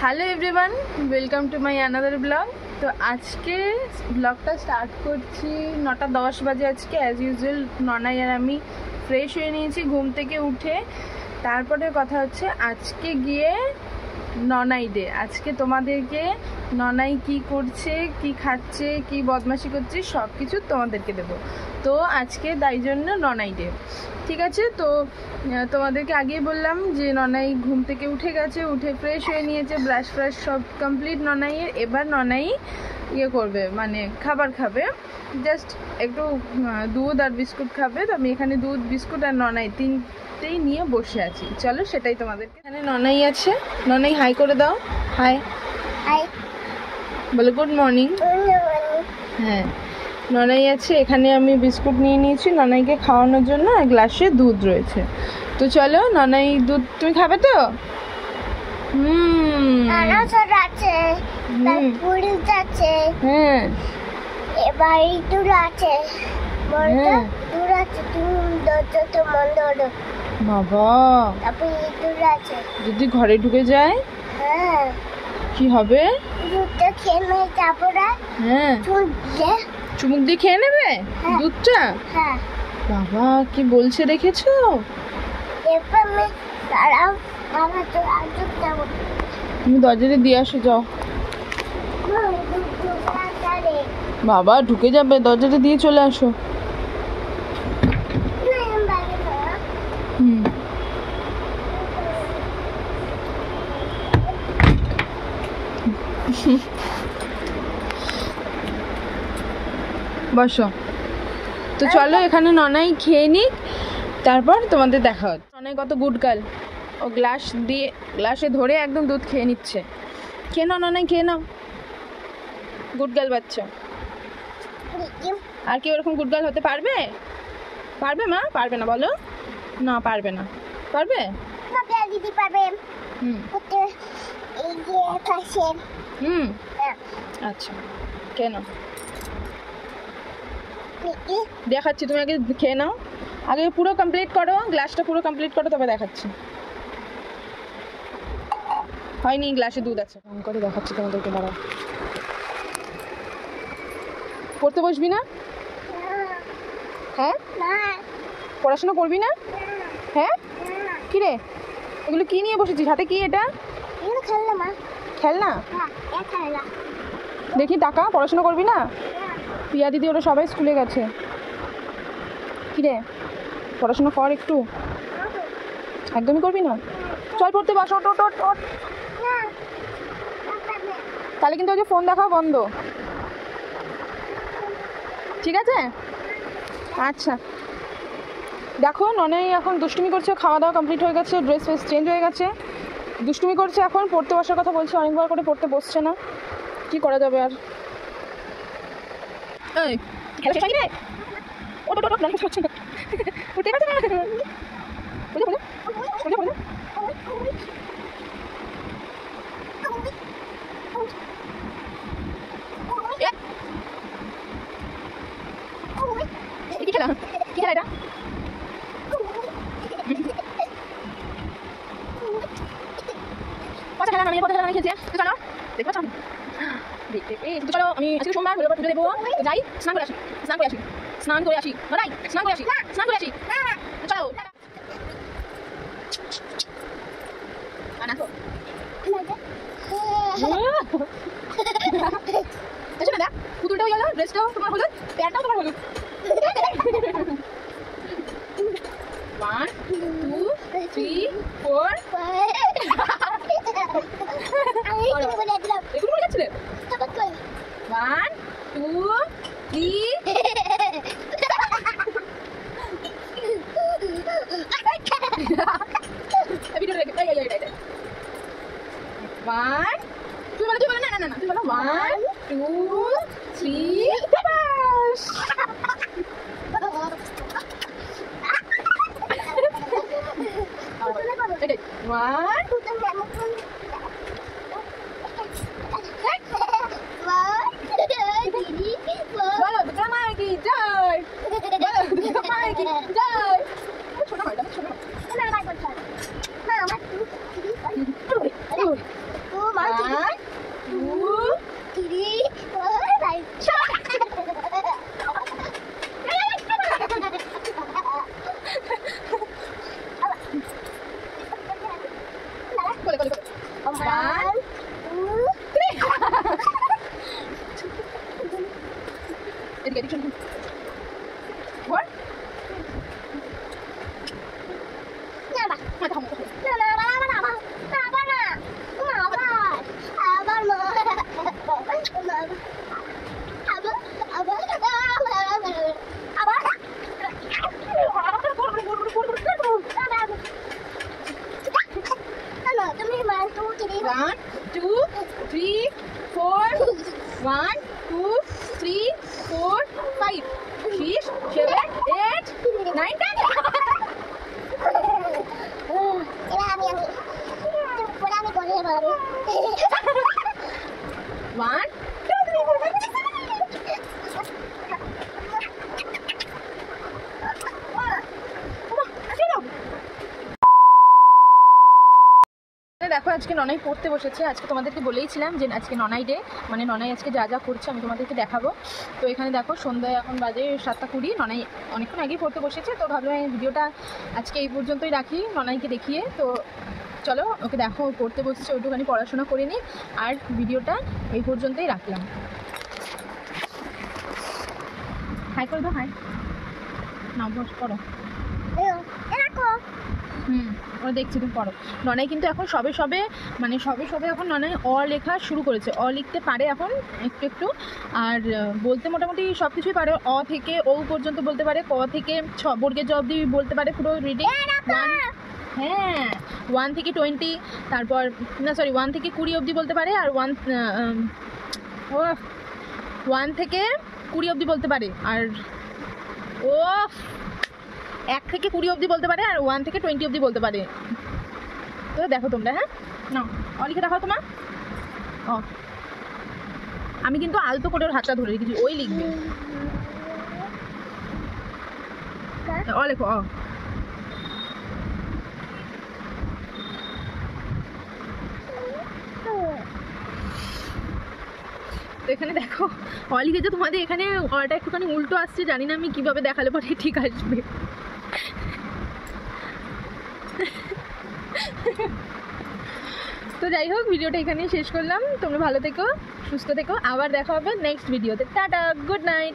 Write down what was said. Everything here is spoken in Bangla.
Hello everyone, welcome to my another blog. তো আজকে ব্লগটা স্টার্ট করছি 9:10 বাজে। আজকে অ্যাজ ইউজুয়াল ননাই আর আমি ফ্রেশ হয়ে নিয়েছি ঘুম থেকে উঠে। তারপরে কথা হচ্ছে আজকে গিয়ে ননাই ডে। আজকে তোমাদেরকে ননাই কি করছে, কি খাচ্ছে, কি বদমাশি করছে সব কিছু তোমাদেরকে দেবো। তো আজকে তাই জন্য ননাই ডে, ঠিক আছে। তো তোমাদেরকে আগেই বললাম যে ননাই ঘুম থেকে উঠে গেছে, উঠে ফ্রেশ হয়ে নিয়েছে, ব্রাশ ফ্রাশ সব কমপ্লিট ননাইয়ের। এবার ননাই ইয়ে করবে, মানে খাবার খাবে, জাস্ট একটু দুধ আর বিস্কুট খাবে। তো আমি এখানে দুধ, বিস্কুট আর ননাই তিনটেই নিয়ে বসে আছি। চলো সেটাই তোমাদেরকে। এখানে ননাই আছে, ননাই হাই করে দাও। হাই হাই বলো গুড মর্নিং। হ্যাঁ, ননাই আছে এখানে। আমি বিস্কুট নিয়ে নিয়েছি ননাইকে খাওয়ানোর জন্য, আর গ্লাসে দুধ রয়েছে। তো চলো, ননাই দুধ তুমি খাবে তো? আনারস আছে, তারপর আছে, হ্যাঁ এবার দুধ আছে, হ্যাঁ দুধ আছে, দুধ তো মন্দ হলো, বাবা তারপর দুধ আছে। যদি ঘরে ঢুকে যায় হ্যাঁ, কি হবে? দুধটা খেয়ে নেই, তারপরে হ্যাঁ, চুমুক দিয়ে খেয়ে নেবে হ্যাঁ। দুধটা। হ্যাঁ, বাবা কি বলছে দেখেছো? এরপর আমি দাঁড়াও, বাবা তো দুধ দেবো। তুমি দরজাটা দিয়ে আসো, যাও। বাবা ঢুকে যাবে, দরজাটা দিয়ে চলে আসো। হুম, বসো। তো চলো এখানে ননাই খেয়ে নিক, তারপর তোমাদের দেখা হচ্ছে। ননাই কত গুড গার্ল, ও গ্লাসে ধরে একদম দুধ খেয়ে নিচ্ছে। খেয়ে নাও ননাই, খেয়ে নাও, গুড গার্ল বাচ্চা। আর কি ওরকম গুড গার্ল হতে পারবে? পারবে মা? পারবে না বলো? না পারবে না। পারবে? দিদি পারবে। হুম এই যে পাশে। হুম আচ্ছা, কেন দেখাচ্ছি, তুমি আগে খেয়ে নাও, আগে পুরো কমপ্লিট করো, গ্লাসটা পুরো কমপ্লিট করো, তবে দেখাচ্ছি। হয়নি, গ্লাসে দুধ আছে। ফোন করে দেখাচ্ছি তোমাদেরকে, দাঁড়াও। পড়তে বসবি না? হ্যাঁ, পড়াশোনা করবি না? হ্যাঁ, কি রে এগুলো কি নিয়ে বসেছিস হাতে? কি এটা? খেলনা? দেখি টাকা, পড়াশোনা করবি না? পিয়া দিদি ওরা সবাই স্কুলে গেছে। কি রে, পড়াশোনা কর একটু। একদমই করবি না? চল পড়তে বস, ওট ওট ওট ওট। তাহলে কিন্তু ওই যে ফোন দেখা বন্ধ, ঠিক আছে? আচ্ছা, দেখো ননাই এখন দুষ্টুমি করছে, খাওয়া দাওয়া কমপ্লিট হয়ে গেছে, ড্রেস ফ্রেস চেঞ্জ হয়ে গেছে, দুষ্টুমি করছে। এখন পড়তে বসার কথা বলছে, অনেকবার করে পড়তে বসছে না, কি করা যাবে আর। এই খেলা শেষ হয়নি রে? ওট ওট ওট, খেলা শেষ হচ্ছে না, উঠতে পারছে না। বুঝে বুঝে বুঝে বুঝে। কি খেলা? কি খেলা এটা? কত খেলা নামে, কত খেলা নামে খেলছে। তো চলো দেখো, চলো দেখতে তো চলো। আমি আজকে সোমবার, হলে পুজো দেবো, যাই স্নান করে আসি, স্নান করে আসি, স্নান করে আসি, নাই স্নান করে আসি, স্নান করে আসি। চলো না তো শোনা, দেখ পুতুলটাও গেল, ড্রেসটাও তোমার হলুদ, প্যান্টটাও তোমার হলুদ। 1 2 3 4 একটু মনে যাচ্ছিলে। 1 2 3 ভিডিও রেখে এই 1 তুই বলো না না না তুই বলো 1 2 3 বাস। বলো দুর্গা মায়ের কি জয়, বলো দুর্গা মায়ের কি জয়। ছোট হয়, ছোট হয়। One, two, three, four. 1, 2, 3, 4, 5, 6, 7, 8, 9, 10. One, two, three, four, five, six, seven, eight. দেখো আজকে ননাই পড়তে বসেছে। আজকে তোমাদেরকে বলেইছিলাম যে আজকে ননাই ডে, মানে ননাই আজকে যা যা করছে আমি তোমাদেরকে দেখাবো। তো এখানে দেখো সন্ধ্যায় এখন বাজে 7:20, ননাই অনেকক্ষণ আগেই পড়তে বসেছে। তো ভাবলাম এই ভিডিওটা আজকে এই পর্যন্তই রাখি ননাইকে দেখিয়ে। তো চলো ওকে দেখো পড়তে বসছে, ওইটুখানি পড়াশোনা করে নিই, আর ভিডিওটা এই পর্যন্তই রাখলাম। হাই করে দাও, হাই না, বস পড়ো। ওরা দেখছি তুমি পড়ো। ননাই কিন্তু এখন সবে সবে এখন ননাই অ লেখা শুরু করেছে, অ লিখতে পারে এখন একটু একটু, আর বলতে মোটামুটি সব কিছুই পারে। অ থেকে ও পর্যন্ত বলতে পারে, ক থেকে বর্গের জ অবধি বলতে পারে পুরো রিডিং। হ্যাঁ 1 থেকে 20, তারপর না সরি 1 থেকে 20 অবধি বলতে পারে, আর 1 থেকে 20 অবধি বলতে পারে, আর 1 থেকে 20 অবধি বলতে পারে, আর 1 থেকে 20 অবধি বলতে পারে। তো দেখো তোমরা, হ্যাঁ না অ লিখে দেখাও তোমার। আমি কিন্তু আলতো করে ওর হাতটা ধরে রেখেছি, ওই লিখবে। অ লেখো, অ। তো এখানে দেখো অ লিখেছে, তোমাদের এখানে অটা একটুখানি উল্টো আসছে, জানি না আমি কিভাবে দেখালে পরে ঠিক আসবে। তো যাই হোক, ভিডিওটা এখানেই শেষ করলাম। তোমরা ভালো থেকো, সুস্থ থেকো, আবার দেখা হবে নেক্সট ভিডিওতে। Tata, good night.